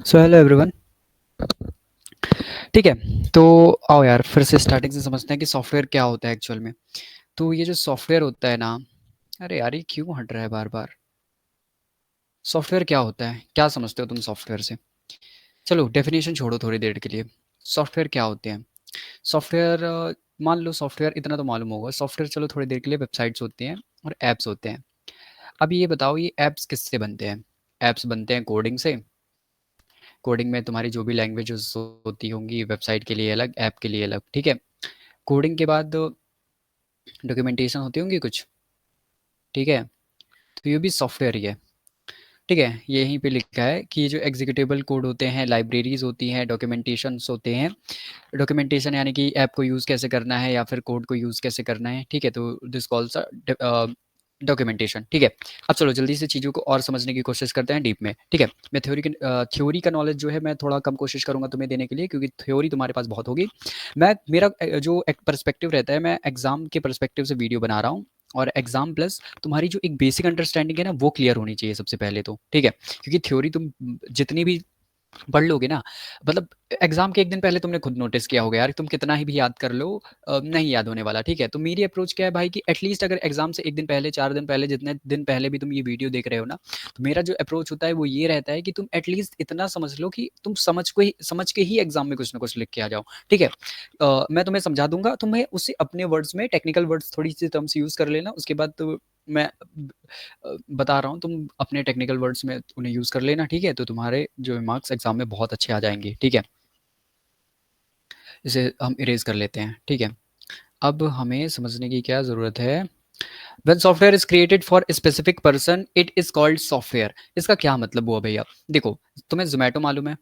So hello everyone. ठीक है, तो आओ यार फिर से स्टार्टिंग से समझते हैं कि सॉफ्टवेयर क्या होता है एक्चुअल में। तो ये जो सॉफ्टवेयर होता है ना, अरे यार ये क्यों हट रहा है बार बार। सॉफ्टवेयर क्या होता है, क्या समझते हो तुम सॉफ्टवेयर से? चलो डेफिनेशन छोड़ो थोड़ी देर के लिए। सॉफ्टवेयर क्या होते हैं? सॉफ्टवेयर मान लो सॉफ्टवेयर इतना तो मालूम होगा। सॉफ्टवेयर चलो थोड़ी देर के लिए वेबसाइट्स होते हैं और ऐप्स होते हैं। अब ये बताओ ये ऐप्स किससे बनते हैं? ऐप्स बनते हैं कोडिंग से। कोडिंग में तुम्हारी जो भी लैंग्वेजेस होती होंगी, वेबसाइट के लिए अलग, ऐप के लिए अलग, ठीक है। कोडिंग के बाद डॉक्यूमेंटेशन होती होंगी कुछ, ठीक है। तो ये भी सॉफ्टवेयर ही है, ठीक है। यहीं पे लिखा है कि ये जो एग्जीक्यूटेबल कोड होते हैं, लाइब्रेरीज होती हैं, डॉक्यूमेंटेशंस होते हैं। डॉक्यूमेंटेशन यानी कि ऐप को यूज़ कैसे करना है या फिर कोड को यूज़ कैसे करना है, ठीक है। तो दिस कॉल्स डॉक्यूमेंटेशन, ठीक है। अब चलो जल्दी से चीज़ों को और समझने की कोशिश करते हैं डीप में, ठीक है। मैं थ्योरी का नॉलेज जो है मैं थोड़ा कम कोशिश करूंगा तुम्हें देने के लिए, क्योंकि थ्योरी तुम्हारे पास बहुत होगी। मैं मेरा जो एक पर्सपेक्टिव रहता है, मैं एग्जाम के पर्सपेक्टिव से वीडियो बना रहा हूँ। और एग्जाम प्लस तुम्हारी जो एक बेसिक अंडरस्टैंडिंग है ना, वो क्लियर होनी चाहिए सबसे पहले तो, ठीक है। क्योंकि थ्योरी तुम जितनी भी पढ़ लोगे ना, मतलब एग्जाम के एक दिन पहले तुमने खुद नोटिस किया होगा यार, तुम कितना ही भी याद कर लो नहीं याद होने वाला, ठीक है। तो मेरी अप्रोच क्या है भाई कि एटलीस्ट अगर एग्जाम से एक दिन पहले, 4 दिन पहले, जितने दिन पहले भी तुम ये वीडियो देख रहे हो ना, तो मेरा जो अप्रोच होता है वो ये रहता है कि तुम एटलीस्ट इतना समझ लो कि तुम समझ के ही एग्जाम में कुछ ना कुछ लिख के आ जाओ, ठीक है। मैं तुम्हें समझा दूंगा, तुम्हें उससे अपने वर्ड्स में टेक्निकल वर्ड्स थोड़ी सी टर्म्स यूज कर लेना, उसके बाद तो मैं बता रहा हूँ, तुम अपने टेक्निकल वर्ड्स में उन्हें यूज़ कर लेना, ठीक है। तो तुम्हारे जो मार्क्स एग्जाम में बहुत अच्छे आ जाएंगे, ठीक है। इसे हम इरेज कर लेते हैं, ठीक है। अब हमें समझने की क्या ज़रूरत है? When software is created for specific person it is called software. इसका क्या मतलब हुआ भैया? देखो, तुम्हें जोमेटो मालूम है,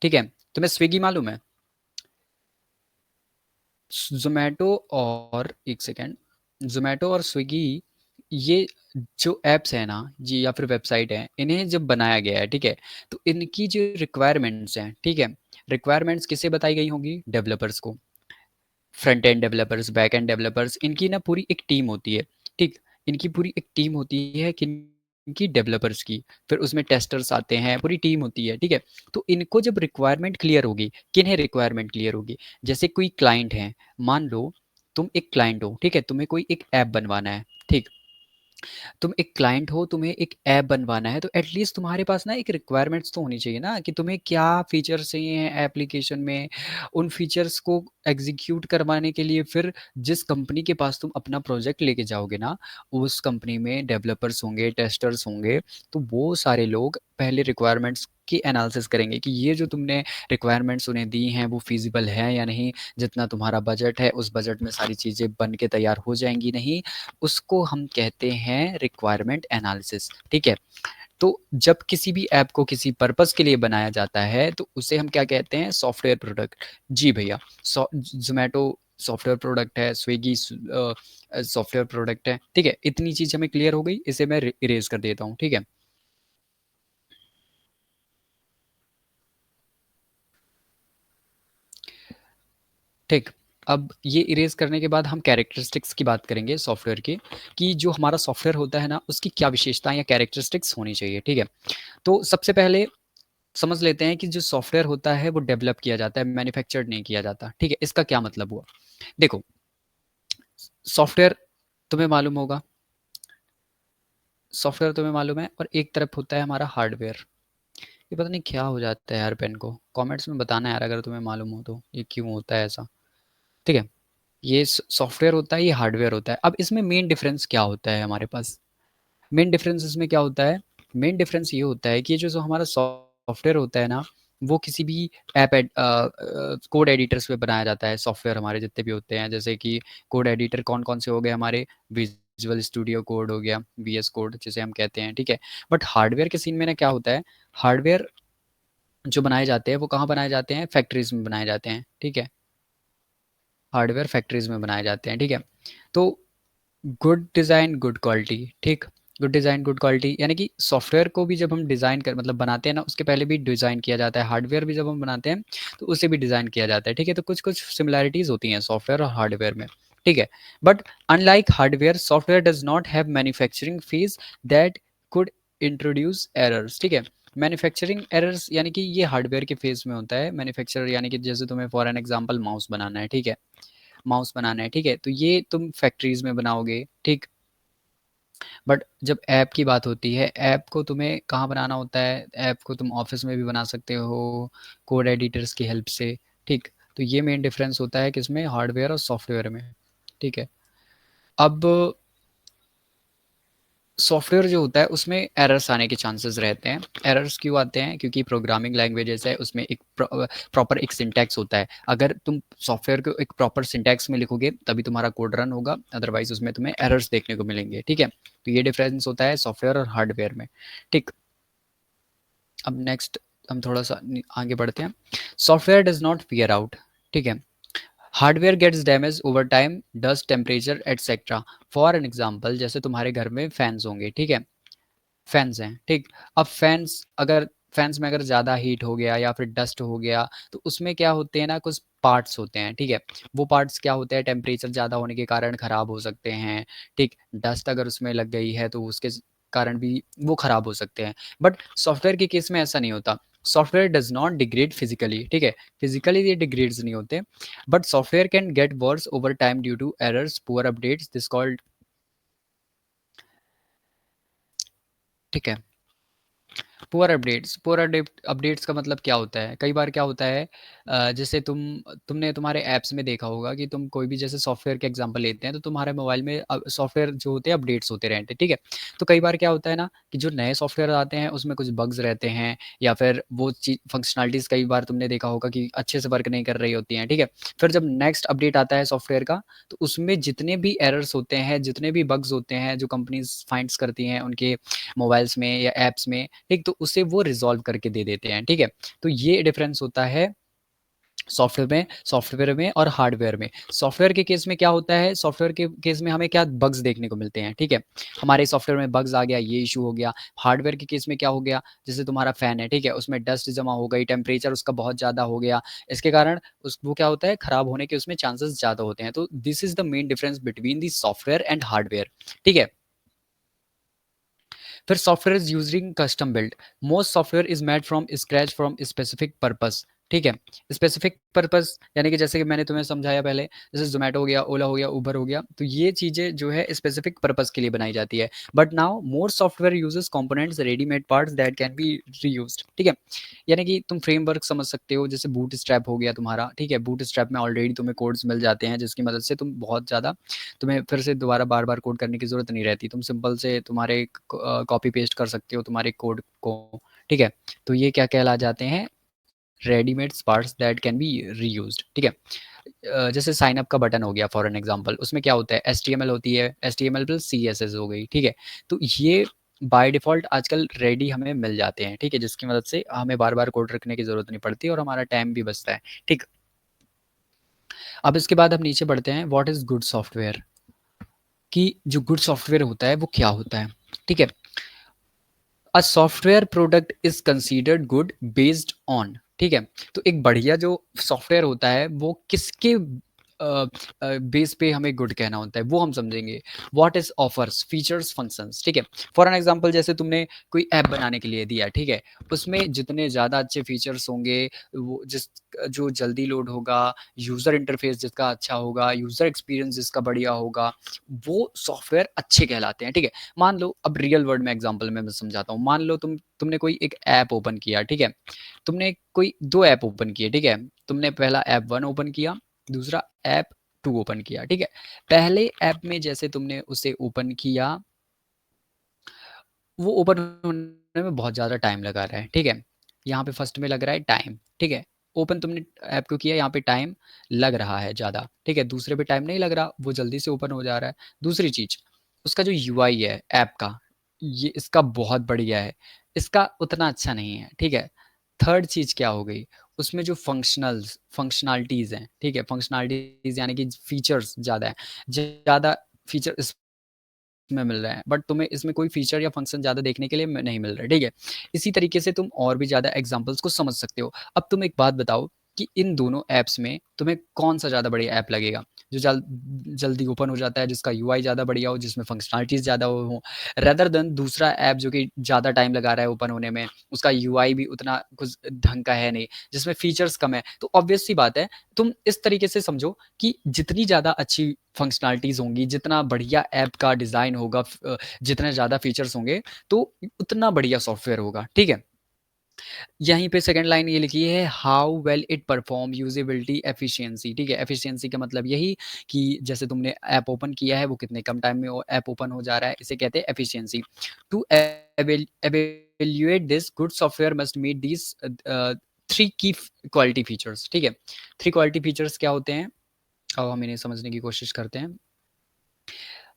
ठीक है। तुम्हें स्विगी मालूम है। जोमेटो और एक सेकेंड, जोमेटो और स्विगी, ये जो ऐप्स है ना जी या फिर वेबसाइट है, इन्हें जब बनाया गया है, ठीक है, तो इनकी जो रिक्वायरमेंट्स हैं, ठीक है, रिक्वायरमेंट्स किसे बताई गई होंगी? डेवलपर्स को। Front end developers, back and developers, इनकी ना पूरी एक टीम होती है, ठीक। इनकी पूरी एक टीम होती है कि इनकी डेवलपर्स की, फिर उसमें टेस्टर्स आते हैं, पूरी टीम होती है, ठीक है। तो इनको जब रिक्वायरमेंट क्लियर होगी, किन्हें रिक्वायरमेंट क्लियर होगी? जैसे कोई क्लाइंट है, मान लो तुम एक क्लाइंट हो, ठीक है, तुम्हें कोई एक ऐप बनवाना है, ठीक। तुम एक क्लाइंट हो, तुम्हें एक ऐप बनवाना है, तो एटलीस्ट तुम्हारे पास ना एक रिक्वायरमेंट्स तो होनी चाहिए ना, कि तुम्हें क्या फीचर्स चाहिए हैं एप्लीकेशन में। उन फीचर्स को एग्जीक्यूट करवाने के लिए फिर जिस कंपनी के पास तुम अपना प्रोजेक्ट लेके जाओगे ना, उस कंपनी में डेवलपर्स होंगे, टेस्टर्स होंगे। तो वो सारे लोग पहले रिक्वायरमेंट्स की एनालिसिस करेंगे कि ये जो तुमने रिक्वायरमेंट्स उन्हें दी हैं वो फीजिबल है या नहीं, जितना तुम्हारा बजट है उस बजट में सारी चीज़ें बन के तैयार हो जाएंगी नहीं। उसको हम कहते हैं रिक्वायरमेंट एनालिसिस, ठीक है। तो जब किसी भी ऐप को किसी पर्पस के लिए बनाया जाता है तो उसे हम क्या कहते हैं? Software product. जी भैया, जोमेटो सॉफ्टवेयर प्रोडक्ट है, स्विगी सॉफ्टवेयर प्रोडक्ट है, ठीक है। इतनी चीज हमें क्लियर हो गई, इसे मैं इरेज कर देता हूँ, ठीक है। ठीक। अब ये इरेज करने के बाद हम कैरेक्टरिस्टिक्स की बात करेंगे सॉफ्टवेयर की, कि जो हमारा सॉफ्टवेयर होता है ना, उसकी क्या विशेषताएं या कैरेक्टरिस्टिक्स होनी चाहिए, ठीक है। तो सबसे पहले समझ लेते हैं कि जो सॉफ्टवेयर होता है वो डेवलप किया जाता है, मैन्युफैक्चर्ड नहीं किया जाता, ठीक है। इसका क्या मतलब हुआ? देखो, सॉफ्टवेयर तुम्हें मालूम होगा, सॉफ्टवेयर तुम्हें मालूम है, और एक तरफ होता है हमारा हार्डवेयर। ये पता नहीं क्या हो जाता है यार, पेन को कमेंट्स में बताना यार अगर तुम्हें मालूम हो तो, ये क्यों होता है ऐसा, ठीक है। ये सॉफ्टवेयर होता है, ये हार्डवेयर होता है। अब इसमें मेन डिफरेंस क्या होता है हमारे पास? मेन डिफरेंस इसमें क्या होता है? मेन डिफरेंस ये होता है कि ये जो हमारा सॉफ्टवेयर होता है ना, वो किसी भी ऐप कोड एडिटर्स पे बनाया जाता है। सॉफ्टवेयर हमारे जितने भी होते हैं, जैसे कि कोड एडिटर कौन कौन से हो गए हमारे? विजुअल स्टूडियो कोड हो गया, वीएस कोड जिसे हम कहते हैं, ठीक है। बट हार्डवेयर के सीन में ना क्या होता है, हार्डवेयर जो बनाए जाते हैं वो कहाँ बनाए जाते हैं? फैक्ट्रीज में बनाए जाते हैं, ठीक है। हार्डवेयर फैक्ट्रीज में बनाए जाते हैं, ठीक है। तो गुड डिज़ाइन गुड क्वालिटी, ठीक। गुड डिज़ाइन गुड क्वालिटी यानी कि सॉफ्टवेयर को भी जब हम डिज़ाइन कर मतलब बनाते हैं ना, उसके पहले भी डिज़ाइन किया जाता है। हार्डवेयर भी जब हम बनाते हैं तो उसे भी डिज़ाइन किया जाता है, ठीक है। तो कुछ कुछ सिमिलैरिटीज़ होती हैं सॉफ्टवेयर और हार्डवेयर में, ठीक है। But unlike hardware, software does not have manufacturing fees that could introduce errors, ठीक है। मैन्युफैक्चरिंग एरर्स यानी कि ये हार्डवेयर के फेज में होता है। मैन्युफैक्चर यानी कि जैसे तुम्हें फॉर एन एग्जांपल माउस बनाना है, ठीक है, माउस बनाना है, ठीक है, तो ये तुम फैक्ट्रीज में बनाओगे, ठीक। बट जब ऐप की बात होती है, ऐप को तुम्हें कहाँ बनाना होता है, ऐप को तुम ऑफिस में भी बना सकते हो कोड एडिटर्स की हेल्प से, ठीक। तो ये मेन डिफरेंस होता है किसमें, हार्डवेयर और सॉफ्टवेयर में, ठीक है। अब सॉफ्टवेयर जो होता है उसमें एरर्स आने के चांसेस रहते हैं। एरर्स क्यों आते हैं, क्योंकि प्रोग्रामिंग लैंग्वेजेस है, उसमें एक प्रॉपर एक सिंटैक्स होता है। अगर तुम सॉफ्टवेयर को एक प्रॉपर सिंटैक्स में लिखोगे तभी तुम्हारा कोड रन होगा, अदरवाइज उसमें तुम्हें एरर्स देखने को मिलेंगे, ठीक है। तो ये डिफरेंस होता है सॉफ्टवेयर और हार्डवेयर में, ठीक। अब नेक्स्ट हम थोड़ा सा आगे बढ़ते हैं। Software does not wear out, ठीक है। Hardware gets damage over time, dust, temperature etcetera. For an example, जैसे तुम्हारे घर में फैंस होंगे, ठीक है, फैंस हैं, ठीक। अब फैंस में अगर ज़्यादा हीट हो गया या फिर डस्ट हो गया तो उसमें क्या होते हैं ना, कुछ पार्ट्स होते हैं, ठीक है। वो पार्ट्स क्या होते हैं, टेम्परेचर ज़्यादा होने के कारण ख़राब हो सकते हैं, ठीक। डस्ट अगर उसमें लग गई है तो उसके कारण भी वो ख़राब हो सकते हैं। बट सॉफ्टवेयर के केस में ऐसा नहीं होता। Software does not degrade physically, ठीक है, फिजिकली ये डिग्रेड्स नहीं होते, but software can get worse over time due to errors, poor updates, this called, ठीक है। पुअर अपडेट्स का मतलब क्या होता है, कई बार क्या होता है, जैसे तुमने तुम्हारे ऐप्स में देखा होगा कि तुम कोई भी जैसे सॉफ्टवेयर के एग्जांपल लेते हैं तो तुम्हारे मोबाइल में सॉफ्टवेयर जो होते हैं अपडेट्स होते रहते हैं, ठीक है। तो कई बार क्या होता है ना कि जो नए सॉफ्टवेयर आते हैं उसमें कुछ बग्स रहते हैं, या फिर वो चीज फंक्शनलिटीज़ कई बार तुमने देखा होगा कि अच्छे से वर्क नहीं कर रही होती हैं, ठीक है। फिर जब नेक्स्ट अपडेट आता है सॉफ्टवेयर का तो उसमें जितने भी एरर्स होते हैं, जितने भी बग्स होते हैं जो कंपनीज फाइंड्स करती हैं उनके मोबाइल्स में या ऐप्स में, ठीक, तो उसे वो रिजॉल्व करके दे देते हैं, ठीक है। तो ये डिफरेंस होता है सॉफ्टवेयर में और हार्डवेयर में। सॉफ्टवेयर के केस में क्या होता है, सॉफ्टवेयर के केस में हमें क्या बग्स देखने को मिलते हैं, ठीक है, हमारे सॉफ्टवेयर में बग्स आ गया, ये इशू हो गया। हार्डवेयर के केस में क्या हो गया, जैसे तुम्हारा फैन है, ठीक है, उसमें डस्ट जमा हो गई, टेम्परेचर उसका बहुत ज़्यादा हो गया, इसके कारण उस वो क्या होता है, खराब होने के उसमें चांसेस ज़्यादा होते हैं। तो this is the main difference between the software and hardware, ठीक है। फिर software is using custom build, most software is made from scratch from specific purpose, ठीक है। स्पेसिफिक पर्पस यानी कि जैसे कि मैंने तुम्हें समझाया पहले, जैसे जोमेटो हो गया, ओला हो गया, उबर हो गया, तो ये चीज़ें जो है स्पेसिफिक पर्पस के लिए बनाई जाती है। But now more software uses components, readymade parts that can be reused, ठीक है। यानी कि तुम फ्रेमवर्क समझ सकते हो, जैसे बूट स्ट्रैप हो गया तुम्हारा, ठीक है, बूट स्ट्रैप में ऑलरेडी तुम्हें कोड्स मिल जाते हैं जिसकी मदद से तुम बहुत ज़्यादा, तुम्हें फिर से दोबारा बार बार कोड करने की ज़रूरत नहीं रहती, तुम सिंपल से तुम्हारे कॉपी पेस्ट कर सकते हो तुम्हारे कोड को, ठीक है। तो ये क्या कहला जाते हैं, readymade parts that can be reused, ठीक है। जैसे साइन अप का बटन हो गया फॉर एन एग्जांपल, उसमें क्या होता है, HTML होती है, HTML प्लस CSS हो गई, ठीक है। तो ये बाय डिफ़ॉल्ट आजकल रेडी हमें मिल जाते हैं, ठीक है, जिसकी मदद से हमें बार बार कोड रखने की ज़रूरत नहीं पड़ती और हमारा टाइम भी बचता है, ठीक। अब इसके बाद हम नीचे बढ़ते हैं, व्हाट इज़ गुड सॉफ्टवेयर, कि जो गुड सॉफ्टवेयर होता है वो क्या होता है, ठीक है। A software product is considered good based on, ठीक है। तो एक बढ़िया जो सॉफ्टवेयर होता है वो किसके बेस पे हमें गुड कहना होता है वो हम समझेंगे। What is offers, features, functions, ठीक है। फॉर एन एग्जांपल, जैसे तुमने कोई ऐप बनाने के लिए दिया, ठीक है, उसमें जितने ज़्यादा अच्छे फीचर्स होंगे, वो जिस जो जल्दी लोड होगा, यूज़र इंटरफेस जिसका अच्छा होगा, यूज़र एक्सपीरियंस जिसका बढ़िया होगा, वो सॉफ्टवेयर अच्छे कहलाते हैं, ठीक है। मान लो, अब रियल वर्ल्ड में एग्जांपल में मैं समझाता हूँ, मान लो तुमने कोई एक ऐप ओपन किया, ठीक है, तुमने कोई 2 ऐप ओपन किए, ठीक है, तुमने पहला ऐप 1 ओपन किया, दूसरा ऐप 2 ओपन किया, ठीक है। पहले ऐप में जैसे तुमने उसे ओपन किया, वो ओपन होने में बहुत ज़्यादा टाइम लगा रहा है, ठीक है। यहाँ पे फर्स्ट में लग रहा है टाइम, ठीक है। ओपन तुमने ऐप को किया, यहाँ पे टाइम लग रहा है ज़्यादा, ठीक है। दूसरे पे टाइम नहीं लग रहा, वो जल्दी से ओपन हो जा रहा है। दूसरी चीज़, उसका जो यूआई है ऐप का, ये इसका बहुत बढ़िया है, इसका उतना अच्छा नहीं है, ठीक है। थर्ड चीज़ क्या हो गई, उसमें जो फंक्शनैलिटीज़ हैं, ठीक है, फंक्शनैलिटीज़ यानी कि फीचर्स ज़्यादा हैं, ज़्यादा फीचर में मिल रहे हैं, बट तुम्हें इसमें कोई फीचर या फंक्शन ज़्यादा देखने के लिए नहीं मिल रहा है, ठीक है। इसी तरीके से तुम और भी ज़्यादा एग्जांपल्स को समझ सकते हो। अब तुम एक बात बताओ कि इन दोनों ऐप्स में तुम्हें कौन सा ज़्यादा बढ़िया ऐप लगेगा। जो जल्दी ओपन हो जाता है, जिसका यूआई ज़्यादा बढ़िया हो, जिसमें फंक्शनैलिटीज़ ज़्यादा हो, रेदर देन दूसरा ऐप जो कि ज़्यादा टाइम लगा रहा है ओपन होने में, उसका यूआई भी उतना कुछ ढंग का है नहीं, जिसमें फीचर्स कम है। तो ऑब्वियस सी बात है, तुम इस तरीके से समझो कि जितनी ज़्यादा अच्छी फंक्शनैलिटीज़ होंगी, जितना बढ़िया ऐप का डिज़ाइन होगा, जितने ज़्यादा फीचर्स होंगे, तो उतना बढ़िया सॉफ्टवेयर होगा, ठीक है? यहीं पे सेकंड लाइन ये लिखी है, how well it perform, usability, efficiency, ठीक है? एफिशिएंसी का मतलब यही कि जैसे तुमने ऐप ओपन किया है, वो कितने कम टाइम में वो ऐप ओपन हो जा रहा है, इसे कहते हैं efficiency. To evaluate this, good software must meet these three की क्वालिटी फीचर्स, ठीक है? थ्री क्वालिटी फीचर्स क्या होते हैं? अब हम इन्हें समझने की कोशिश करते हैं।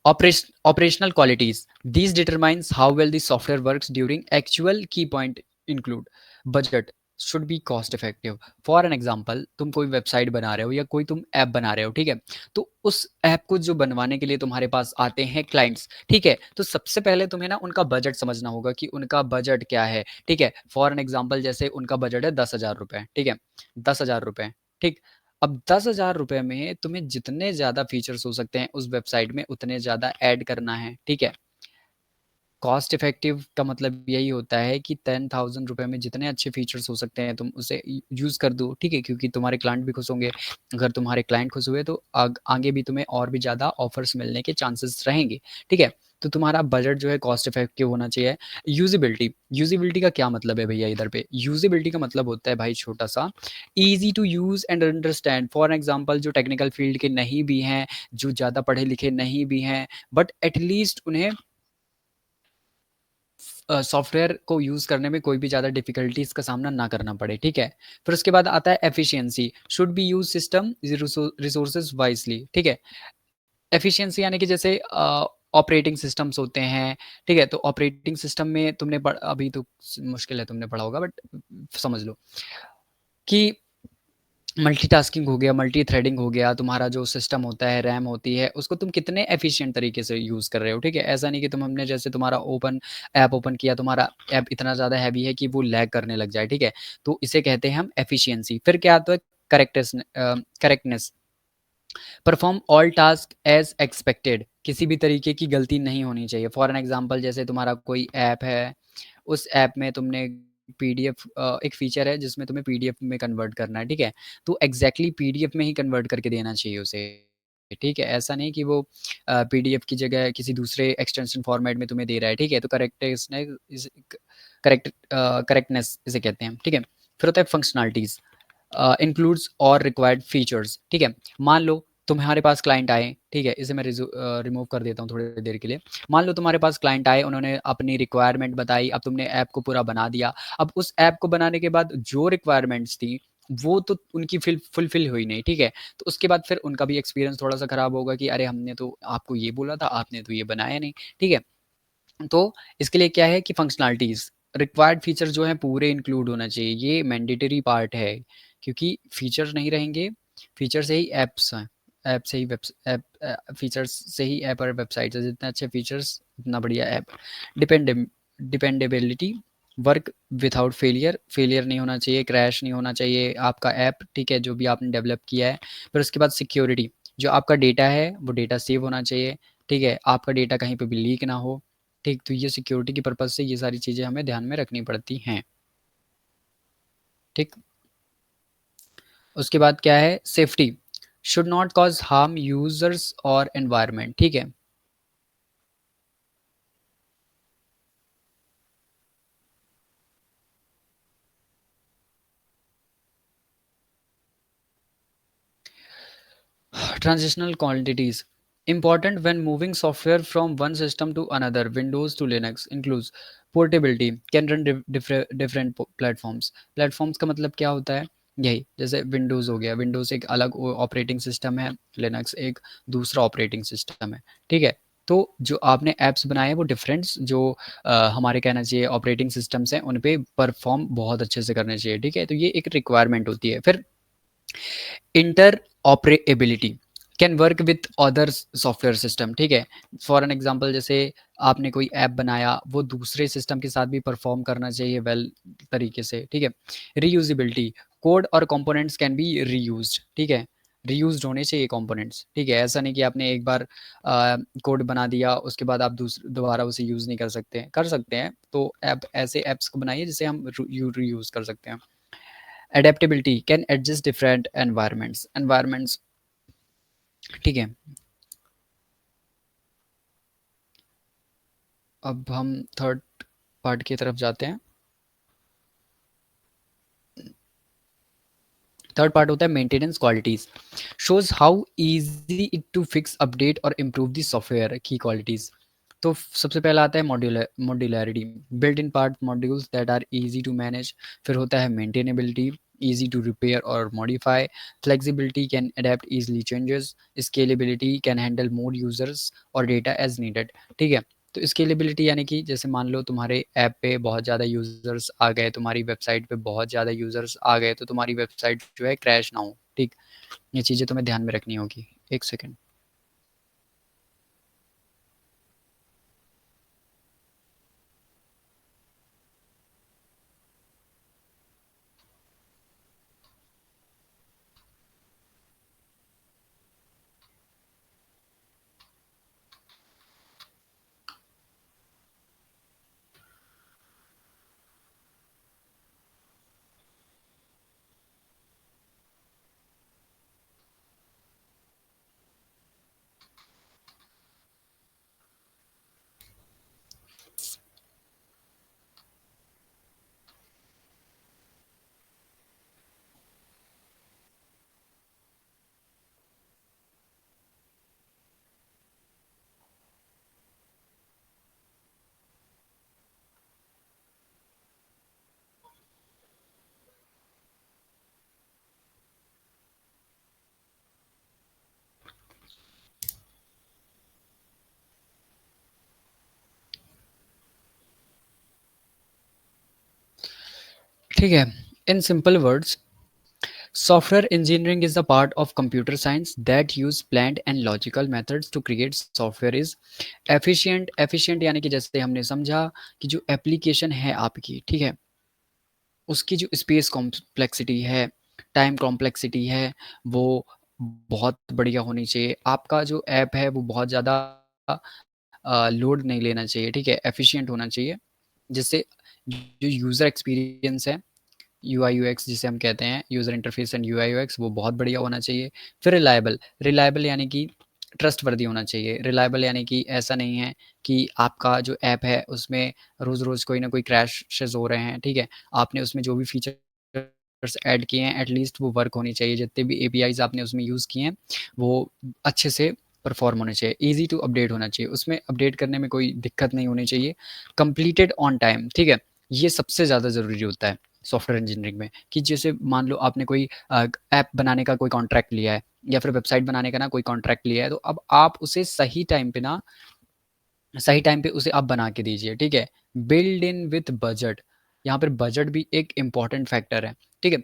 Operational qualities. These determines how well the software works during actual. Key point include budget should be cost effective. For an example, तुम कोई वेबसाइट बना रहे हो या कोई तुम ऐप बना रहे हो, ठीक है? तो उस ऐप को जो बनवाने के लिए तुम्हारे पास आते हैं क्लाइंट्स, ठीक है? तो सबसे पहले तुम्हें ना उनका बजट समझना होगा कि उनका बजट क्या है, ठीक है? फॉर एन एग्जाम्पल, जैसे उनका बजट है 10,000 रुपये, ठीक है? 10,000 रुपये, ठीक। अब 10,000 रुपये में तुम्हें जितने ज़्यादा फीचर्स हो सकते हैं उस वेबसाइट में, उतने ज़्यादा ऐड करना है, ठीक है? कॉस्ट इफेक्टिव का मतलब यही होता है कि 10,000 रुपये में जितने अच्छे फीचर्स हो सकते हैं, तुम उसे यूज़ कर दो, ठीक है? क्योंकि तुम्हारे क्लाइंट भी खुश होंगे। अगर तुम्हारे क्लाइंट खुश हुए, तो आगे भी तुम्हें और भी ज़्यादा ऑफर्स मिलने के चांसेस रहेंगे, ठीक है? तो तुम्हारा बजट जो है कॉस्ट इफेक्टिव होना चाहिए। यूजेबिलिटी, यूजेबिलिटी का क्या मतलब है भैया इधर पे? यूजेबिलिटी का मतलब होता है भाई छोटा सा, easy to use and understand. For example, जो टेक्निकल फील्ड के नहीं भी हैं, जो ज़्यादा पढ़े लिखे नहीं भी हैं, बट एटलीस्ट उन्हें सॉफ्टवेयर को यूज़ करने में कोई भी ज़्यादा डिफ़िकल्टीज़ का सामना ना करना पड़े, ठीक है? फिर उसके बाद आता है efficiency, should be use system resources wisely, ठीक है? एफिशिएंसी यानी कि जैसे ऑपरेटिंग सिस्टम्स होते हैं, ठीक है? तो ऑपरेटिंग सिस्टम में तुमने अभी तो मुश्किल है, तुमने पढ़ा होगा, बट समझ लो कि मल्टीटास्किंग हो गया, मल्टी थ्रेडिंग हो गया, तुम्हारा जो सिस्टम होता है, रैम होती है, उसको तुम कितने एफिशिएंट तरीके से यूज़ कर रहे हो, ठीक है? ऐसा नहीं कि हमने जैसे तुम्हारा ऐप ओपन किया, तुम्हारा ऐप इतना ज़्यादा हैवी है कि वो लैग करने लग जाए, ठीक है? तो इसे कहते हैं हम एफिशिएंसी। फिर क्या आता है? Correctness, perform all task as expected, किसी भी तरीके की गलती नहीं होनी चाहिए। फॉर एन एग्जांपल, जैसे तुम्हारा कोई ऐप है, उस ऐप में तुमने पीडीएफ, एक फीचर है जिसमें तुम्हें पीडीएफ में कन्वर्ट करना है, ठीक है? तो एग्जैक्टली पीडीएफ में ही कन्वर्ट करके देना चाहिए उसे, ठीक है? ऐसा नहीं कि वो पीडीएफ की जगह किसी दूसरे एक्सटेंशन फॉर्मेट में तुम्हें दे रहा है, ठीक है? तो करेक्टनेस इसे कहते हैं, ठीक है? फिर होता है फंक्शनैलिटीज़, इंक्लूड्स और रिक्वायर्ड फीचर्स, ठीक है? मान लो तुम्हारे पास क्लाइंट आए, ठीक है? इसे मैं रिमूव कर देता हूँ थोड़ी देर के लिए। मान लो तुम्हारे पास क्लाइंट आए, उन्होंने अपनी रिक्वायरमेंट बताई, अब तुमने ऐप को पूरा बना दिया। अब उस ऐप को बनाने के बाद जो रिक्वायरमेंट्स थी, वो तो उनकी फुलफिल हुई नहीं, ठीक है? तो उसके बाद फिर उनका भी एक्सपीरियंस थोड़ा-सा खराब होगा कि अरे हमने तो आपको ये बोला था, आपने तो ये बनाया नहीं, ठीक है? तो इसके लिए क्या है कि फंक्शनैलिटीज़, रिक्वायर्ड फीचर जो हैं पूरे इंक्लूड होना चाहिए, ये मैंडेटरी पार्ट है, क्योंकि फीचर नहीं रहेंगे, फीचर से ही ऐप्स हैं, ऐप से ही फीचर्स से ही ऐप और वेबसाइट है, जितने अच्छे फीचर्स उतना बढ़िया app. Dependability, work without failure, failure नहीं होना चाहिए, क्रैश नहीं होना चाहिए आपका ऐप, ठीक है? जो भी आपने डेवलप किया है। फिर उसके बाद सिक्योरिटी, जो आपका डेटा है वो डेटा सेव होना चाहिए, ठीक है? आपका डेटा कहीं पे भी लीक ना हो, ठीक? तो ये सिक्योरिटी की पर्पज़ से ये सारी चीज़ें हमें ध्यान में रखनी पड़ती हैं, ठीक? उसके बाद क्या है? Safety, should not cause harm users और एनवायरनमेंट, ठीक है? Transitional quantities. Important when moving software from one system to another, Windows to Linux, includes portability, can run different platforms. Platforms का मतलब क्या होता है? यही, जैसे विंडोज़ हो गया, विंडोज़ एक अलग ऑपरेटिंग सिस्टम है, लिनक्स एक दूसरा ऑपरेटिंग सिस्टम है, ठीक है? तो जो आपने ऐप्स बनाए हैं वो डिफरेंट, जो हमारे कहना चाहिए ऑपरेटिंग सिस्टम्स हैं, उन पे परफॉर्म बहुत अच्छे से करने चाहिए, ठीक है? तो ये एक रिक्वायरमेंट होती है। फिर inter operability, can work with other software system, ठीक है? फॉर एन एग्जांपल, जैसे आपने कोई ऐप बनाया, वो दूसरे सिस्टम के साथ भी परफॉर्म करना चाहिए वेल तरीके से, ठीक है? रीयूजेबिलिटी, कोड और कंपोनेंट्स कैन बी रीयूज्ड, ठीक है? रीयूज़्ड होने चाहिए कंपोनेंट्स, ठीक है? ऐसा नहीं कि आपने एक बार कोड बना दिया, उसके बाद आप दोबारा उसे यूज़ नहीं कर सकते हैं। कर सकते हैं, तो ऐसे ऐप्स को बनाइए जिसे हम रीयूज़ कर सकते हैं। Adaptability can adjust different environments, ठीक है? अब हम थर्ड पार्ट की तरफ जाते हैं। थर्ड पार्ट होता है maintenance qualities, shows how easy it to fix update और इम्प्रूव दी सॉफ्टवेयर की क्वालिटीज। तो सबसे पहला आता है modularity, built in part modules that are easy to manage. फिर होता है maintainability, easy to repair or modify. Flexibility can adapt easily changes. Scalability can handle more users or data as needed. ठीक है? तो स्केलेबिलिटी यानी कि जैसे मान लो तुम्हारे ऐप पे बहुत ज़्यादा यूज़र्स आ गए, तुम्हारी वेबसाइट पे बहुत ज़्यादा यूज़र्स आ गए, तो तुम्हारी वेबसाइट जो है क्रैश ना हो, ठीक? ये चीज़ें तुम्हें ध्यान में रखनी होगी। एक सेकेंड। ठीक है, in simple words, software engineering is the part of computer science that use planned and logical methods to create software is efficient। efficient यानी कि जैसे हमने समझा कि जो एप्लीकेशन है आपकी, ठीक है, उसकी जो स्पेस कॉम्प्लेक्सिटी है, टाइम कॉम्प्लेक्सिटी है, वो बहुत बढ़िया होनी चाहिए। आपका जो ऐप है वो बहुत ज़्यादा लोड नहीं लेना चाहिए, ठीक है? एफिशिएंट होना चाहिए, जिससे जो यूज़र एक्सपीरियंस है, यूआई यूएक्स जिसे हम कहते हैं, user interface and UI UX, वो बहुत बढ़िया होना चाहिए। फिर रिलायबल, रिलायबल यानी कि ट्रस्टवर्दी होना चाहिए। रिलायबल यानी कि ऐसा नहीं है कि आपका जो ऐप है उसमें रोज़-रोज़ कोई ना कोई क्रैशेज़ हो रहे हैं, ठीक है? आपने उसमें जो भी फीचर्स ऐड किए हैं एटलीस्ट वो वर्क होनी चाहिए। जितने भी एपीआईज़ आपने उसमें यूज़ किए हैं, वो अच्छे से परफ़ॉर्म होने चाहिए। ईज़ी टू अपडेट होना चाहिए, उसमें अपडेट करने में कोई दिक्कत नहीं होनी चाहिए। कंप्लीटेड ऑन टाइम, ठीक है? ये सबसे ज़्यादा ज़रूरी होता है सॉफ्टवेयर इंजीनियरिंग में, कि जैसे मान लो आपने कोई ऐप बनाने का कोई कॉन्ट्रैक्ट लिया है या फिर वेबसाइट बनाने का ना कोई कॉन्ट्रैक्ट लिया है, तो अब आप उसे सही टाइम पे उसे आप बना के दीजिए, ठीक है? बिल्ड इन विथ बजट, यहाँ पर बजट भी एक इम्पॉर्टेंट फैक्टर है, ठीक है?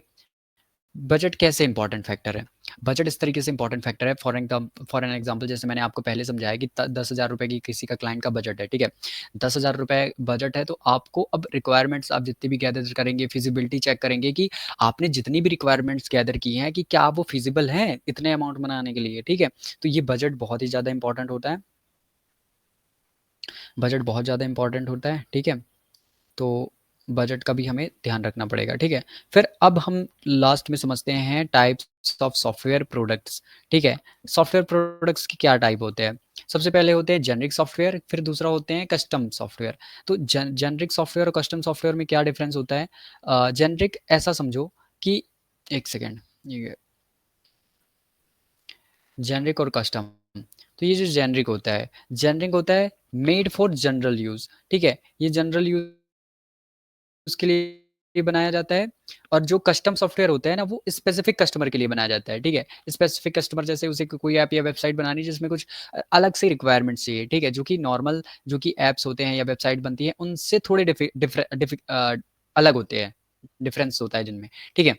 बजट कैसे इंपॉर्टेंट फैक्टर है? बजट इस तरीके से इंपॉर्टेंट फैक्टर है, फॉर एन एग्जांपल जैसे मैंने आपको पहले समझाया कि 10,000 रुपए की किसी का क्लाइंट का बजट है, ठीक है? 10,000 रुपए बजट है, तो आपको अब रिक्वायरमेंट्स आप जितनी भी गैदर करेंगे, फिजिबिलिटी चेक करेंगे कि आपने जितनी भी रिक्वायरमेंट्स गैदर की हैं कि क्या वो फिजिबल हैं इतने अमाउंट बनाने के लिए, ठीक है? तो ये बजट बहुत ही ज़्यादा इंपॉर्टेंट होता है। बजट बहुत ज़्यादा इंपॉर्टेंट होता है, ठीक है? तो बजट का भी हमें ध्यान रखना पड़ेगा, ठीक है? फिर अब हम लास्ट में समझते हैं टाइप्स ऑफ सॉफ्टवेयर प्रोडक्ट्स, ठीक है? सॉफ्टवेयर प्रोडक्ट्स के क्या टाइप होते हैं? सबसे पहले होते हैं जेनरिक सॉफ्टवेयर, फिर दूसरा होते हैं कस्टम सॉफ्टवेयर। तो जेनरिक सॉफ्टवेयर और कस्टम सॉफ्टवेयर में क्या डिफरेंस होता है? जेनरिक ऐसा समझो कि एक सेकेंड, ये जेनरिक और कस्टम, तो ये जो जेनरिक होता है मेड फॉर जनरल यूज़, ठीक है? ये जनरल यूज़ उसके लिए बनाया जाता है, और जो कस्टम सॉफ्टवेयर होता है ना वो स्पेसिफिक कस्टमर के लिए बनाया जाता है, ठीक है? स्पेसिफिक कस्टमर जैसे उसे कोई ऐप या वेबसाइट बनानी है जिसमें कुछ अलग से रिक्वायरमेंट्स चाहिए, ठीक है? जो कि नॉर्मल जो कि ऐप्स होते हैं या वेबसाइट बनती है उनसे थोड़े अलग होते हैं, डिफरेंस होता है जिनमें, ठीक है?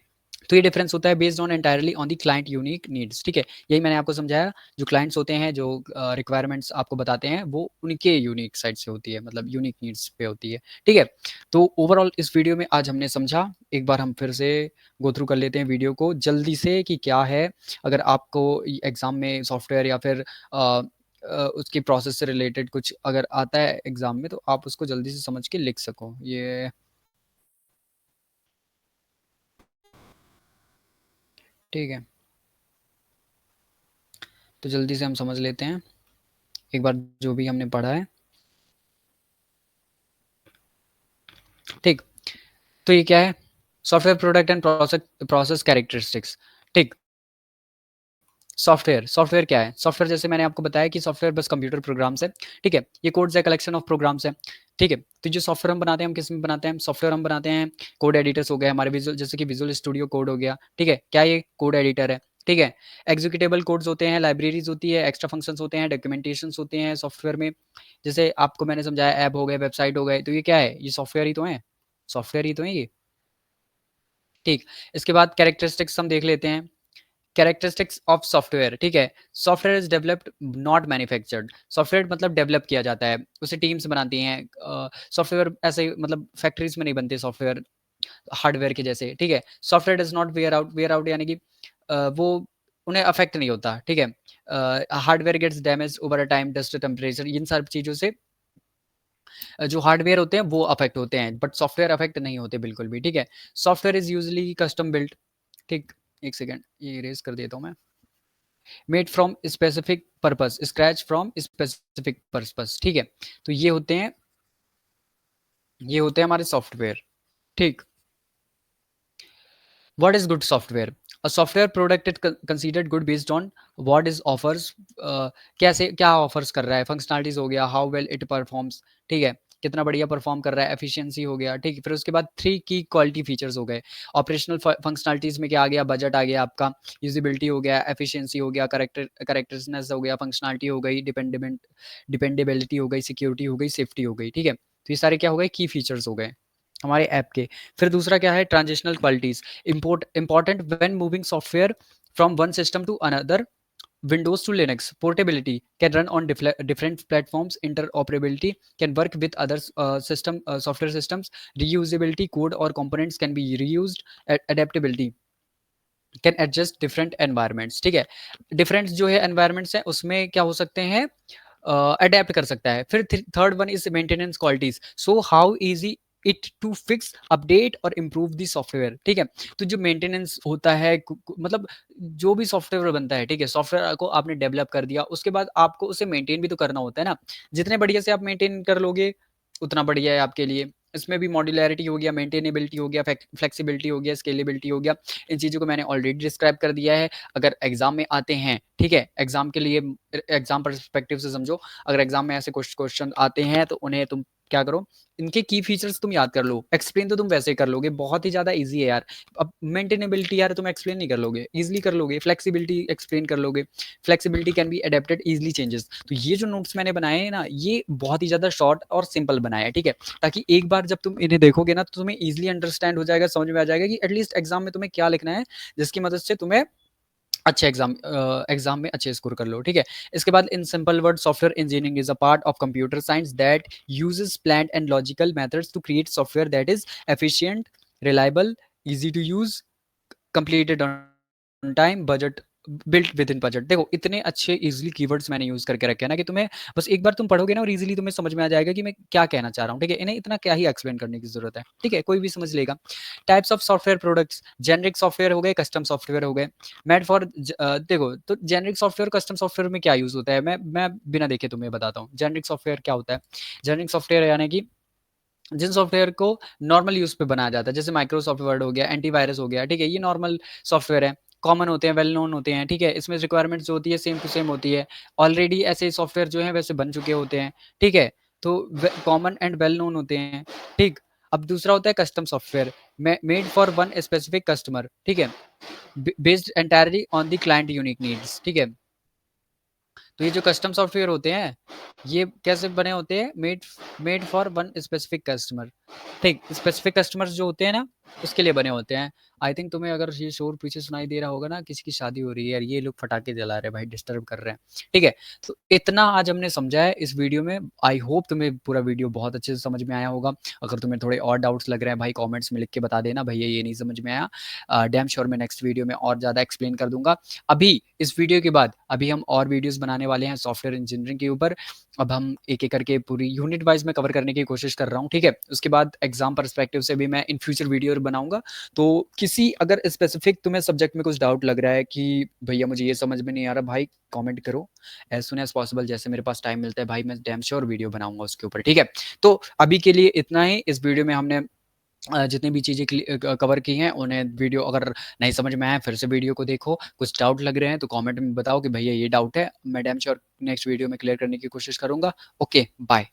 तो ये डिफरेंस होता है based on entirely on the client unique needs, ठीक है। यही मैंने आपको समझाया, जो क्लाइंट्स होते हैं, जो रिक्वायरमेंट्स आपको बताते हैं, वो उनके यूनिक साइड से होती है, मतलब यूनिक नीड्स पे होती है, ठीक है। तो ओवरऑल इस वीडियो में आज हमने समझा, एक बार हम फिर से गो थ्रू कर लेते हैं वीडियो को जल्दी से कि क्या है। अगर आपको एग्जाम में सॉफ्टवेयर या फिर उसकी प्रोसेस से रिलेटेड कुछ अगर आता है एग्जाम में, तो आप उसको जल्दी से समझ के लिख सको। ये ठीक है, तो जल्दी से हम समझ लेते हैं एक बार जो भी हमने पढ़ा है, ठीक। तो ये क्या है, software product and process process characteristics, ठीक। सॉफ्टवेयर क्या है, सॉफ्टवेयर जैसे मैंने आपको बताया कि सॉफ्टवेयर बस कंप्यूटर प्रोग्राम्स है, ठीक है। ये कोड्स है, कलेक्शन ऑफ प्रोग्राम्स है, ठीक है। तो जो सॉफ्टवेयर हम बनाते हैं, हम किस में बनाते हैं, सॉफ्टवेयर हम बनाते हैं कोड एडिटर्स हो गए हमारे, विजुअल जैसे कि विजुअल स्टूडियो कोड हो गया, ठीक है। क्या ये कोड एडिटर है, ठीक है। एग्जीक्यूटेबल कोड्स होते हैं, लाइब्रेरीज होती है, एक्स्ट्रा फंक्शंस होते हैं, डॉक्यूमेंटेशंस होते हैं सॉफ्टवेयर में। जैसे आपको मैंने समझाया, ऐप हो गए, वेबसाइट हो गए, तो ये क्या है, ये सॉफ्टवेयर ही तो है, सॉफ्टवेयर ही तो है ये, ठीक। इसके बाद कैरेक्टरिस्टिक्स हम देख लेते हैं। कैरेक्टरिस्टिक्स ऑफ सॉफ्टवेयर, ठीक है। Software is developed not manufactured, software मतलब डेवलप किया जाता है, उसे टीम्स बनाती हैं। सॉफ्टवेयर ऐसे मतलब फैक्ट्रीज में नहीं बनते सॉफ्टवेयर, हार्डवेयर के जैसे, ठीक है। Software does not wear out यानी कि वो उन्हें अफेक्ट नहीं होता, ठीक है। Hardware gets damage over a time, dust, temperature, इन सब चीज़ों से जो हार्डवेयर होते हैं वो अफेक्ट होते हैं, बट सॉफ्टवेयर अफेक्ट नहीं होते बिल्कुल भी, ठीक है। Software is usually custom built, ठीक। एक सेकेंड, ये इरेज कर देता हूँ मैं। Made from specific purpose, scratch from specific purpose, ठीक है। तो ये होते हैं हमारे सॉफ्टवेयर, ठीक। What is good software? A software product is considered good based on what is offers, कैसे क्या ऑफर्स कर रहा है, फंक्शनलिटीज हो गया, हाउ वेल इट परफॉर्म्स, ठीक है, कितना बढ़िया परफॉर्म कर रहा है, एफिशिएंसी हो गया, ठीक। फिर उसके बाद 3 की क्वालिटी फीचर्स हो गए, ऑपरेशनल फंक्शनलिटीज में क्या आ गया, बजट आ गया आपका, यूजिबिलिटी हो गया, एफिशिएंसी हो गया, करेक्टरनेस हो गया, फंक्शनलिटी हो गई, डिपेंडेबिलिटी हो गई, सिक्योरिटी हो गई, सेफ्टी हो गई, ठीक है। तो ये सारे क्या हो गए, की फीचर्स हो गए हमारे ऐप के। फिर दूसरा क्या है, transitional qualities, important when moving software from one system to another, Windows to Linux, portability, can run on different platforms, interoperability, can work with other software systems, reusability, code or components can be reused, adaptability, can adjust different environments, ठीक है। Different जो है environments हैं उसमें क्या हो सकते हैं, अडेप्ट कर सकता है। फिर third one is maintenance qualities, so how easy it to fix, update और इम्प्रूव दी सॉफ्टवेयर, ठीक है। तो जो मेंटेनेंस होता है, मतलब जो भी सॉफ्टवेयर बनता है, ठीक है, सॉफ्टवेयर को आपने डेवलप कर दिया, उसके बाद आपको उसे मेंटेन भी तो करना होता है ना। जितने बढ़िया से आप मेंटेन कर लोगे उतना बढ़िया है आपके लिए। इसमें भी मॉड्यूलरिटी हो गया, मेंटेनेबिलिटी हो गया, फ्लेक्सिबिलिटी हो गया, स्केलेबिलिटी हो गया। इन चीज़ों को मैंने ऑलरेडी डिस्क्राइब कर दिया है। अगर एग्जाम में आते हैं, ठीक है, एग्जाम के लिए एग्जाम परस्पेक्टिव से समझो, अगर एग्जाम में ऐसे क्वेश्चन आते हैं तो उन्हें तुम क्या करो, इनके की फीचर्स तुम याद कर लो, एक्सप्लेन तो तुम वैसे ही कर लोगे, बहुत ही ज्यादा इजी है यार। अब मेंटेनेबिलिटी यार तुम एक्सप्लेन नहीं कर लोगे, इजिली कर लोगे, फ्लेक्सिबिलिटी एक्सप्लेन कर लोगे, flexibility can be adapted easily changes. तो ये जो नोट्स मैंने बनाए हैं ना, ये बहुत ही ज्यादा शॉर्ट और सिंपल बनाया है, ठीक है, ताकि एक बार जब तुम इन्हें देखोगे ना तो तुम्हें इजिली अंडरस्टैंड हो जाएगा, समझ में आ जाएगा कि एटलीस्ट एग्जाम में तुम्हें क्या लिखना है, जिसकी मदद से तुम्हें अच्छे एग्जाम में अच्छे स्कोर कर लो, ठीक है। इसके बाद in simple word, software engineering is a part of computer science that uses planned and logical methods to create software that is efficient, reliable, easy to use, completed on time, budget, built with in budget. देखो इतने अच्छे easily keywords मैंने use करके रखे हैं ना कि तुम्हें बस एक बार तुम पढ़ोगे ना और इजीली तुम्हें समझ में आ जाएगा कि मैं क्या कहना चाह रहा हूँ, ठीक है। इन्हें इतना क्या ही एक्सप्लेन करने की जरूरत है, ठीक है, कोई भी समझ लेगा। Types of software products, generic software हो गए, कस्टम सॉफ्टवेयर हो गए, मेड फॉर, देखो तो जेनरिक सॉफ्टवेयर, कस्टम सॉफ्टवेयर में क्या यूज होता है, मैं बिना देखे तुम्हें बताता हूँ जेनरिक सॉफ्टवेयर क्या होता है। जेनरिक सॉफ्टवेयर यानी कि जिन सॉफ्टवेयर को नॉर्मल यूज पे बनाया जाता है, जैसे माइक्रोसॉफ्ट वर्ड हो गया, एंटीवायरस हो गया, ठीक है, ये नॉर्मल सॉफ्टवेयर है, कॉमन होते हैं, वेल नोन होते हैं, ठीक है। इसमें रिक्वायरमेंट्स जो होती है सेम टू सेम होती है, ऑलरेडी ऐसे सॉफ्टवेयर जो है वैसे बन चुके होते हैं, ठीक है। तो कॉमन एंड वेल नोन होते हैं, ठीक। अब दूसरा होता है custom software, made for one specific customer, ठीक है, based entirely on the client unique needs, ठीक है। तो ये जो कस्टम सॉफ्टवेयर होते हैं ये कैसे बने होते हैं, made for one specific customer, ठीक। स्पेसिफिक कस्टमर्स जो होते हैं ना, उसके लिए बने होते हैं। आई थिंक तुम्हें अगर ये शोर पीछे सुनाई दे रहा होगा ना, किसी की शादी हो रही है यार, ये लोग पटाखे जला रहे हैं भाई, डिस्टर्ब कर रहे हैं। ठीक है, तो इतना आज हमने समझा है इस वीडियो में। आई होप तुम्हें पूरा वीडियो बहुत अच्छे से समझ में आया होगा। अगर तुम्हें थोड़े और डाउट्स लग रहे हैं भाई, कमेंट्स में लिख के बता देना भैया ये नहीं समझ में आया। डैम श्योर मैं नेक्स्ट वीडियो में और ज़्यादा एक्सप्लेन कर दूंगा। अभी इस वीडियो के बाद अभी हम और वीडियोस बनाने वाले हैं सॉफ्टवेयर इंजीनियरिंग के ऊपर। अब हम एक एक करके पूरी यूनिट वाइज में कवर करने की कोशिश कर रहा हूँ। ठीक है, उसके बाद एग्जाम परस्पेक्टिव से भी मैं इन फ्यूचर वीडियो बनाऊंगा। तो किसी अगर स्पेसिफिक तुम्हें सब्जेक्ट में कुछ डाउट लग रहा है कि भैया मुझे ये समझ में नहीं आ रहा, भाई कमेंट करो एज सुन एज पॉसिबल, जैसे मेरे पास टाइम मिलता है भाई मैं डैम श्योर वीडियो बनाऊंगा उसके ऊपर। ठीक है, तो अभी के लिए इतना ही। इस वीडियो में हमने जितनी भी चीज़ें कवर की हैं उन्हें, वीडियो अगर नहीं समझ में आया फिर से वीडियो को देखो। कुछ डाउट लग रहे हैं तो कमेंट में बताओ कि भैया ये डाउट है, मैं डैम श्योर नेक्स्ट वीडियो में क्लियर करने की कोशिश करूंगा। Okay bye.